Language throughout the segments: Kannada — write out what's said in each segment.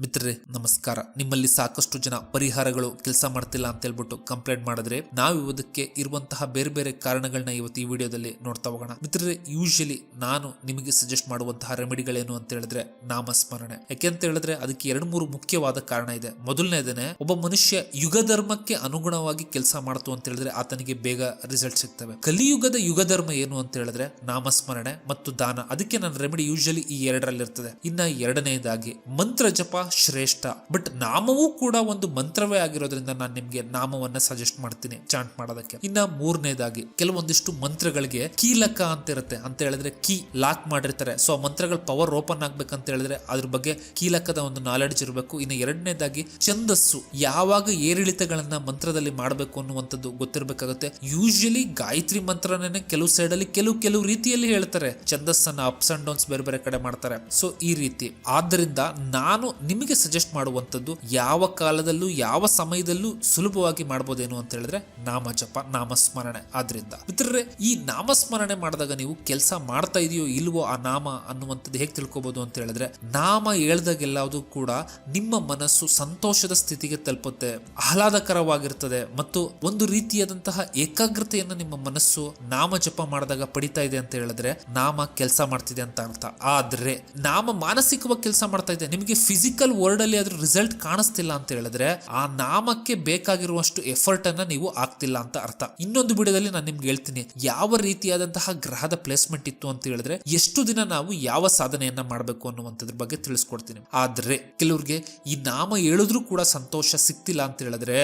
ಮಿತ್ರರೇ ನಮಸ್ಕಾರ. ನಿಮ್ಮಲ್ಲಿ ಸಾಕಷ್ಟು ಜನ ಪರಿಹಾರಗಳು ಕೆಲಸ ಮಾಡ್ತಿಲ್ಲ ಅಂತ ಹೇಳ್ಬಿಟ್ಟು ಕಂಪ್ಲೇಂಟ್ ಮಾಡಿದ್ರೆ ನಾವು ಇವದಕ್ಕೆ ಇರುವಂತಹ ಬೇರೆ ಬೇರೆ ಕಾರಣಗಳನ್ನ ಇವತ್ತು ಈ ವಿಡಿಯೋದಲ್ಲಿ ನೋಡ್ತಾ ಹೋಗೋಣ. ಮಿತ್ರರೇ, ಯೂಶಲಿ ನಾನು ನಿಮಗೆ ಸಜೆಸ್ಟ್ ಮಾಡುವಂತಹ ರೆಮಿಡಿಗಳೇನು ಅಂತ ಹೇಳಿದ್ರೆ ನಾಮಸ್ಮರಣೆ. ಯಾಕೆ ಅಂತ ಹೇಳಿದ್ರೆ ಅದಕ್ಕೆ 2-3 ಮುಖ್ಯವಾದ ಕಾರಣ ಇದೆ. ಮೊದಲನೇದೇನೆ, ಒಬ್ಬ ಮನುಷ್ಯ ಯುಗ ಧರ್ಮಕ್ಕೆ ಅನುಗುಣವಾಗಿ ಕೆಲಸ ಮಾಡ್ತು ಅಂತ ಹೇಳಿದ್ರೆ ಆತನಿಗೆ ಬೇಗ ರಿಸಲ್ಟ್ ಸಿಗ್ತವೆ. ಕಲಿಯುಗದ ಯುಗ ಧರ್ಮ ಏನು ಅಂತ ಹೇಳಿದ್ರೆ ನಾಮಸ್ಮರಣೆ ಮತ್ತು ದಾನ. ಅದಕ್ಕೆ ನನ್ನ ರೆಮಿಡಿ ಯೂಶಲಿ ಈ 2ರಲ್ಲಿ ಇರ್ತದೆ. ಇನ್ನ 2ನೇದಾಗಿ ಮಂತ್ರ ಜಪ ಶ್ರೇಷ್ಠ, ಬಟ್ ನಾಮವೂ ಕೂಡ ಒಂದು ಮಂತ್ರವೇ ಆಗಿರೋದ್ರಿಂದ ನಾನು ನಿಮ್ಗೆ ನಾಮವನ್ನ ಸಜೆಸ್ಟ್ ಮಾಡ್ತೀನಿ ಚಾಂಟ್ ಮಾಡೋದಕ್ಕೆ. ಇನ್ನ 3ನೇದಾಗಿ, ಕೆಲವೊಂದಿಷ್ಟು ಮಂತ್ರಗಳಿಗೆ ಕೀಲಕ ಅಂತ ಇರುತ್ತೆ. ಅಂತ ಹೇಳಿದ್ರೆ ಕೀ ಲಾಕ್ ಮಾಡಿರ್ತಾರೆ. ಸೊ ಮಂತ್ರಗಳ ಪವರ್ ಓಪನ್ ಆಗ್ಬೇಕಂತ ಹೇಳಿದ್ರೆ ಅದ್ರ ಬಗ್ಗೆ ಕೀಲಕದ ಒಂದು ನಾಲೆಡ್ಜ್ ಇರಬೇಕು. ಇನ್ನು 2ನೇದಾಗಿ ಛಂದಸ್ಸು, ಯಾವಾಗ ಏರಿಳಿತಗಳನ್ನ ಮಂತ್ರದಲ್ಲಿ ಮಾಡಬೇಕು ಅನ್ನುವಂಥದ್ದು ಗೊತ್ತಿರಬೇಕಾಗುತ್ತೆ. ಯೂಶಲಿ ಗಾಯತ್ರಿ ಮಂತ್ರನೇ ಕೆಲವು ಸೈಡ್ ಅಲ್ಲಿ ಕೆಲವು ರೀತಿಯಲ್ಲಿ ಹೇಳ್ತಾರೆ. ಛಂದಸ್ಸನ್ನ ಅಪ್ಸ್ ಅಂಡ್ ಡೌನ್ಸ್ ಬೇರೆ ಬೇರೆ ಕಡೆ ಮಾಡ್ತಾರೆ. ಸೊ ಈ ರೀತಿ ಆದ್ದರಿಂದ ನಾನು ನಿಮಗೆ ಸಜೆಸ್ಟ್ ಮಾಡುವಂಥದ್ದು ಯಾವ ಕಾಲದಲ್ಲೂ ಯಾವ ಸಮಯದಲ್ಲೂ ಸುಲಭವಾಗಿ ಮಾಡಬಹುದೇನು ಅಂತ ಹೇಳಿದ್ರೆ ನಾಮ ಜಪ, ನಾಮಸ್ಮರಣೆ. ಆದ್ರಿಂದ ಮಿತ್ರರೇ, ಈ ನಾಮಸ್ಮರಣೆ ಮಾಡಿದಾಗ ನೀವು ಕೆಲಸ ಮಾಡ್ತಾ ಇದೆಯೋ ಇಲ್ವೋ ಆ ನಾಮ ಅನ್ನುವಂಥದ್ದು ಹೇಗೆ ತಿಳ್ಕೊಬಹುದು ಅಂತ ಹೇಳಿದ್ರೆ, ನಾಮ ಹೇಳ್ದಾಗೆಲ್ಲವೂ ಕೂಡ ನಿಮ್ಮ ಮನಸ್ಸು ಸಂತೋಷದ ಸ್ಥಿತಿಗೆ ತಲುಪುತ್ತೆ, ಆಹ್ಲಾದಕರವಾಗಿರ್ತದೆ ಮತ್ತು ಒಂದು ರೀತಿಯಾದಂತಹ ಏಕಾಗ್ರತೆಯನ್ನು ನಿಮ್ಮ ಮನಸ್ಸು ನಾಮ ಜಪ ಮಾಡಿದಾಗ ಪಡಿತಾ ಇದೆ ಅಂತ ಹೇಳಿದ್ರೆ ನಾಮ ಕೆಲಸ ಮಾಡ್ತಿದೆ ಅಂತ ಅರ್ಥ. ಆದ್ರೆ ನಾಮ ಮಾನಸಿಕವಾಗಿ ಕೆಲಸ ಮಾಡ್ತಾ ಇದೆ, ನಿಮಗೆ ಫಿಸಿಕಲ್ ವರ್ಲ್ಡ್ ಅಲ್ಲಿ ಅದ್ರ ರಿಸಲ್ಟ್ ಕಾಣಿಸ್ತಿಲ್ಲ ಅಂತ ಹೇಳಿದ್ರೆ ಆ ನಾಮಕ್ಕೆ ಬೇಕಾಗಿರುವಷ್ಟು ಎಫರ್ಟ್ ಅನ್ನ ನೀವು ಆಗ್ತಿಲ್ಲ ಅಂತ ಅರ್ಥ. ಇನ್ನೊಂದು ವಿಡಿಯೋದಲ್ಲಿ ನಾನು ನಿಮ್ಗೆ ಹೇಳ್ತೀನಿ ಯಾವ ರೀತಿಯಾದಂತಹ ಗ್ರಹದ ಪ್ಲೇಸ್ಮೆಂಟ್ ಇತ್ತು ಅಂತ ಹೇಳಿದ್ರೆ ಎಷ್ಟು ದಿನ ನಾವು ಯಾವ ಸಾಧನೆಯನ್ನ ಮಾಡಬೇಕು ಅನ್ನುವಂಥದ್ರ ಬಗ್ಗೆ ತಿಳಿಸ್ಕೊಡ್ತೀನಿ. ಆದ್ರೆ ಕೆಲವ್ರಿಗೆ ಈ ನಾಮ ಹೇಳಿದ್ರೂ ಕೂಡ ಸಂತೋಷ ಸಿಗ್ತಿಲ್ಲ ಅಂತ ಹೇಳಿದ್ರೆ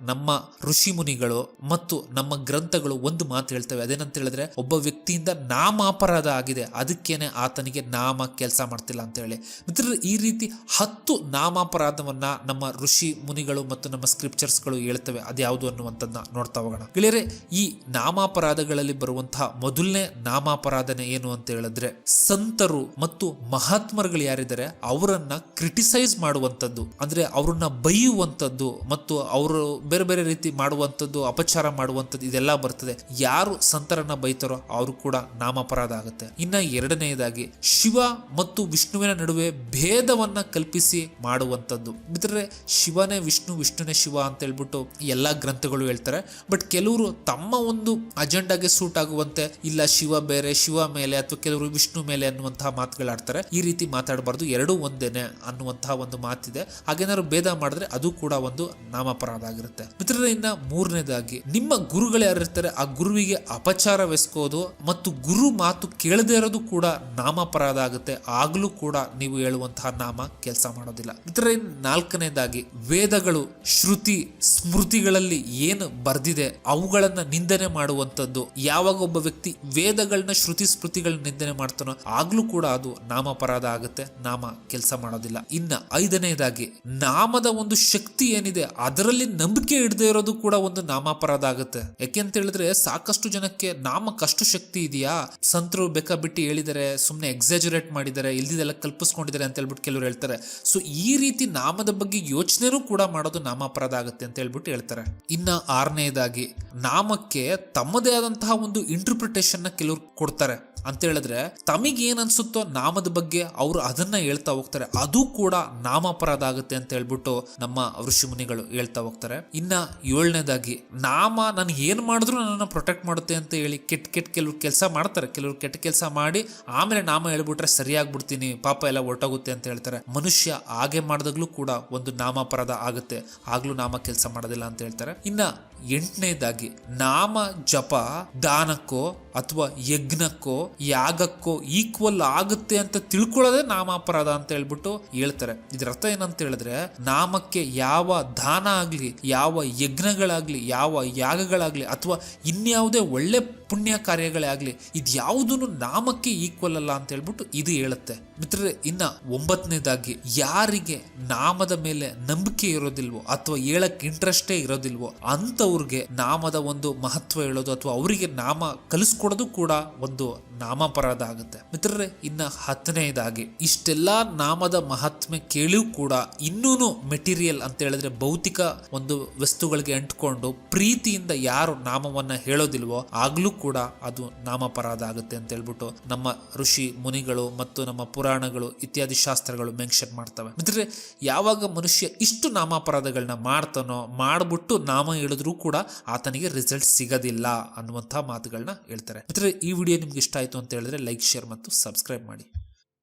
ನಮ್ಮ ಋಷಿ ಮುನಿಗಳು ಮತ್ತು ನಮ್ಮ ಗ್ರಂಥಗಳು ಒಂದು ಮಾತು ಹೇಳ್ತವೆ. ಅದೇನಂತ ಹೇಳಿದ್ರೆ, ಒಬ್ಬ ವ್ಯಕ್ತಿಯಿಂದ ನಾಮಾಪರಾಧ ಆಗಿದೆ, ಅದಕ್ಕೇನೆ ಆತನಿಗೆ ನಾಮ ಕೆಲಸ ಮಾಡ್ತಿಲ್ಲ ಅಂತ ಹೇಳಿ. ಮಿತ್ರರು, ಈ ರೀತಿ 10 ನಾಮಾಪರಾಧವನ್ನ ನಮ್ಮ ಋಷಿ ಮುನಿಗಳು ಮತ್ತು ನಮ್ಮ ಸ್ಕ್ರಿಪ್ಚರ್ಸ್ಗಳು ಹೇಳ್ತವೆ. ಅದ್ಯಾವುದು ಅನ್ನುವಂಥದ್ದನ್ನ ನೋಡ್ತಾ ಹೋಗೋಣ. ಗೆಳೆಯರೆ, ಈ ನಾಮಾಪರಾಧಗಳಲ್ಲಿ ಬರುವಂತಹ ಮೊದಲನೇ ನಾಮಾಪರಾಧನೆ ಏನು ಅಂತ ಹೇಳಿದ್ರೆ, ಸಂತರು ಮತ್ತು ಮಹಾತ್ಮರುಗಳು ಯಾರಿದ್ದಾರೆ ಅವರನ್ನ ಕ್ರಿಟಿಸೈಸ್ ಮಾಡುವಂಥದ್ದು, ಅಂದ್ರೆ ಅವ್ರನ್ನ ಬೈಯುವಂಥದ್ದು ಮತ್ತು ಅವರು ಬೇರೆ ಬೇರೆ ರೀತಿ ಮಾಡುವಂಥದ್ದು, ಅಪಚಾರ ಮಾಡುವಂಥದ್ದು, ಇದೆಲ್ಲ ಬರ್ತದೆ. ಯಾರು ಸಂತರನ್ನ ಬೈತಾರೋ ಅವರು ಕೂಡ ನಾಮಾಪರಾಧ ಆಗುತ್ತೆ. ಇನ್ನ 2ನೇದಾಗಿ, ಶಿವ ಮತ್ತು ವಿಷ್ಣುವಿನ ನಡುವೆ ಭೇದವನ್ನ ಕಲ್ಪಿಸಿ ಮಾಡುವಂಥದ್ದು. ಮಿತ್ರರೇ, ಶಿವನೇ ವಿಷ್ಣು, ವಿಷ್ಣುನೇ ಶಿವ ಅಂತ ಹೇಳ್ಬಿಟ್ಟು ಎಲ್ಲಾ ಗ್ರಂಥಗಳು ಹೇಳ್ತಾರೆ. ಬಟ್ ಕೆಲವರು ತಮ್ಮ ಒಂದು ಅಜೆಂಡಾಗೆ ಸೂಟ್ ಆಗುವಂತೆ, ಇಲ್ಲ ಶಿವ ಬೇರೆ ಶಿವ ಮೇಲೆ ಅಥವಾ ಕೆಲವರು ವಿಷ್ಣು ಮೇಲೆ ಅನ್ನುವಂತಹ ಮಾತುಗಳಾಡ್ತಾರೆ. ಈ ರೀತಿ ಮಾತಾಡಬಾರ್ದು, ಎರಡೂ ಒಂದೇನೆ ಅನ್ನುವಂತಹ ಒಂದು ಮಾತಿದೆ. ಹಾಗೇನಾದ್ರು ಭೇದ ಮಾಡಿದ್ರೆ ಅದು ಕೂಡ ಒಂದು ನಾಮಾಪರಾಧ ಆಗಿರುತ್ತೆ. ಮಿತ್ರರೇ, ಇನ್ನ 3ನೇದಾಗಿ, ನಿಮ್ಮ ಗುರುಗಳು ಯಾರಿರ್ತಾರೆ ಆ ಗುರುವಿಗೆ ಅಪಚಾರವೆಸ್ಕೋದು ಮತ್ತು ಗುರು ಮಾತು ಕೇಳದೇ ಇರೋದು ಕೂಡ ನಾಮಾಪರಾಧ ಆಗುತ್ತೆ. ಆಗ್ಲೂ ಕೂಡ ನೀವು ಹೇಳುವಂತಹ ನಾಮ ಕೆಲಸ ಮಾಡೋದಿಲ್ಲ. ಮಿತ್ರರೇ, 4ನೇದಾಗಿ, ವೇದಗಳು ಶ್ರುತಿ ಸ್ಮೃತಿಗಳಲ್ಲಿ ಏನು ಬರ್ದಿದೆ ಅವುಗಳನ್ನ ನಿಂದನೆ ಮಾಡುವಂಥದ್ದು. ಯಾವಾಗ ಒಬ್ಬ ವ್ಯಕ್ತಿ ವೇದಗಳನ್ನ ಶ್ರುತಿ ಸ್ಮೃತಿಗಳನ್ನ ನಿಂದನೆ ಮಾಡ್ತಾನೋ ಆಗ್ಲೂ ಕೂಡ ಅದು ನಾಮಾಪರಾಧ ಆಗುತ್ತೆ, ನಾಮ ಕೆಲಸ ಮಾಡೋದಿಲ್ಲ. ಇನ್ನ 5ನೇದಾಗಿ, ನಾಮದ ಒಂದು ಶಕ್ತಿ ಏನಿದೆ ಅದರಲ್ಲಿ ನಂಬಿಕೆ ಇಡದೇ ಇರೋದು ಕೂಡ ಒಂದು ನಾಮಾಪರಾಧ ಆಗುತ್ತೆ. ಯಾಕೆಂತ ಹೇಳಿದ್ರೆ ಸಾಕಷ್ಟು ಜನಕ್ಕೆ ನಾಮಕ್ಕಷ್ಟು ಶಕ್ತಿ ಇದೆಯಾ, ಸಂತರು ಬೇಕಾಬಿಟ್ಟು ಹೇಳಿದರೆ, ಸುಮ್ಮನೆ ಎಕ್ಸಾಜುರೇಟ್ ಮಾಡಿದ್ದಾರೆ, ಇಲ್ದಿದೆಲ್ಲ ಕಲ್ಪಿಸ್ಕೊಂಡಿದ್ದಾರೆ ಅಂತ ಹೇಳ್ಬಿಟ್ಟು ಕೆಲವರು ಹೇಳ್ತಾರೆ. ಸೊ ಈ ರೀತಿ ನಾಮದ ಬಗ್ಗೆ ಯೋಚನೆನೂ ಕೂಡ ಮಾಡೋದು ನಾಮಾಪರಾಧ ಆಗುತ್ತೆ ಅಂತ ಹೇಳ್ಬಿಟ್ಟು ಹೇಳ್ತಾರೆ. ಇನ್ನ 6ನೇದಾಗಿ, ನಾಮಕ್ಕೆ ತಮ್ಮದೇ ಆದಂತಹ ಒಂದು ಇಂಟರ್ಪ್ರಿಟೇಷನ್ ನ ಕೆಲವರು ಕೊಡ್ತಾರೆ. ಅಂತ ಹೇಳಿದ್ರೆ ತಮಗೆ ಏನ್ ಅನ್ಸುತ್ತೋ ನಾಮದ ಬಗ್ಗೆ ಅವರು ಅದನ್ನ ಹೇಳ್ತಾ ಹೋಗ್ತಾರೆ, ಅದು ಕೂಡ ನಾಮಾಪರಾಧ ಆಗುತ್ತೆ ಅಂತ ಹೇಳ್ಬಿಟ್ಟು ನಮ್ಮ ಋಷಿ ಮುನಿಗಳು ಹೇಳ್ತಾ ಹೋಗ್ತಾರೆ. ಇನ್ನ 7ನೇದಾಗಿ, ನಾಮ ನನ್ಗೆ ಏನ್ ಮಾಡಿದ್ರು ನನ್ನ ಪ್ರೊಟೆಕ್ಟ್ ಮಾಡುತ್ತೆ ಅಂತ ಹೇಳಿ ಕೆಟ್ಟ ಕೆಲವ್ರು ಕೆಲಸ ಮಾಡ್ತಾರೆ. ಕೆಲವರು ಕೆಟ್ಟ ಕೆಲಸ ಮಾಡಿ ಆಮೇಲೆ ನಾಮ ಹೇಳ್ಬಿಟ್ರೆ ಸರಿಯಾಗ್ಬಿಡ್ತೀನಿ, ಪಾಪ ಎಲ್ಲ ಹೊರಟೋಗುತ್ತೆ ಅಂತ ಹೇಳ್ತಾರೆ. ಮನುಷ್ಯ ಹಾಗೆ ಮಾಡಿದಾಗ್ಲೂ ಕೂಡ ಒಂದು ನಾಮಾಪರಾಧ ಆಗುತ್ತೆ, ಆಗ್ಲೂ ನಾಮ ಕೆಲಸ ಮಾಡೋದಿಲ್ಲ ಅಂತ ಹೇಳ್ತಾರೆ. ಇನ್ನ 8ನೇದಾಗಿ, ನಾಮ ಜಪ ದಾನಕ್ಕೋ ಅಥವಾ ಯಜ್ಞಕ್ಕೋ ಯಾಗಕ್ಕೋ ಈಕ್ವಲ್ ಆಗುತ್ತೆ ಅಂತ ತಿಳ್ಕೊಳ್ಳೋದೇ ನಾಮಾಪರಾಧ ಅಂತ ಹೇಳ್ಬಿಟ್ಟು ಹೇಳ್ತಾರೆ. ಇದ್ರ ಅರ್ಥ ಏನಂತ ಹೇಳಿದ್ರೆ, ನಾಮಕ್ಕೆ ಯಾವ ದಾನ ಆಗ್ಲಿ, ಯಾವ ಯಜ್ಞಗಳಾಗ್ಲಿ, ಯಾವ ಯಾಗಗಳಾಗ್ಲಿ ಅಥವಾ ಇನ್ಯಾವುದೇ ಒಳ್ಳೆ ಪುಣ್ಯ ಕಾರ್ಯಗಳೇ ಆಗ್ಲಿ, ಇದ್ಯಾವುದೂ ನಾಮಕ್ಕೆ ಈಕ್ವಲ್ ಅಲ್ಲ ಅಂತ ಹೇಳ್ಬಿಟ್ಟು ಇದು ಹೇಳುತ್ತೆ. ಮಿತ್ರರೇ, ಇನ್ನ 9ನೇದಾಗಿ, ಯಾರಿಗೆ ನಾಮದ ಮೇಲೆ ನಂಬಿಕೆ ಇರೋದಿಲ್ವೋ ಅಥವಾ ಹೇಳಕ್ ಇಂಟ್ರೆಸ್ಟೇ ಇರೋದಿಲ್ವೋ ಅಂತವ್ರಿಗೆ ನಾಮದ ಒಂದು ಮಹತ್ವ ಹೇಳೋದು ಅಥವಾ ಅವರಿಗೆ ನಾಮ ಕಲಿಸ್ಕೊಡೋದು ಕೂಡ ಒಂದು ನಾಮಾಪರಾಧ ಆಗುತ್ತೆ. ಮಿತ್ರರೇ, ಇನ್ನ 10ನೇದಾಗಿ, ಇಷ್ಟೆಲ್ಲಾ ನಾಮದ ಮಹಾತ್ಮೆ ಕೇಳಿಯೂ ಕೂಡ ಇನ್ನೂನು ಮೆಟೀರಿಯಲ್ ಅಂತ ಹೇಳಿದ್ರೆ ಭೌತಿಕ ಒಂದು ವಸ್ತುಗಳಿಗೆ ಅಂಟ್ಕೊಂಡು ಪ್ರೀತಿಯಿಂದ ಯಾರು ನಾಮವನ್ನ ಹೇಳೋದಿಲ್ವೋ ಆಗ್ಲೂ ಕೂಡ ಅದು ನಾಮಾಪರಾಧ ಆಗುತ್ತೆ ಅಂತ ಹೇಳ್ಬಿಟ್ಟು ನಮ್ಮ ಋಷಿ ಮುನಿಗಳು ಮತ್ತು ನಮ್ಮ ಪುರಾಣಗಳು ಇತ್ಯಾದಿ ಶಾಸ್ತ್ರಗಳು ಮೆನ್ಷನ್ ಮಾಡ್ತವೆ. ಮಿತ್ರರೇ, ಯಾವಾಗ ಮನುಷ್ಯ ಇಷ್ಟು ನಾಮಾಪರಾಧಗಳನ್ನ ಮಾಡ್ತಾನೋ, ಮಾಡ್ಬಿಟ್ಟು ನಾಮ ಹೇಳಿದ್ರೂ ಕೂಡ ಆತನಿಗೆ ರಿಸಲ್ಟ್ ಸಿಗೋದಿಲ್ಲ ಅನ್ನುವಂತಹ ಮಾತುಗಳನ್ನ ಹೇಳ್ತಾರೆ. ಮಿತ್ರರೇ, ಈ ವಿಡಿಯೋ ನಿಮ್ಗೆ ಇಷ್ಟ ಆಯ್ತು ಅಂತ ಹೇಳಿದ್ರೆ ಲೈಕ್, ಶೇರ್ ಮತ್ತು ಸಬ್ಸ್ಕ್ರೈಬ್ ಮಾಡಿ.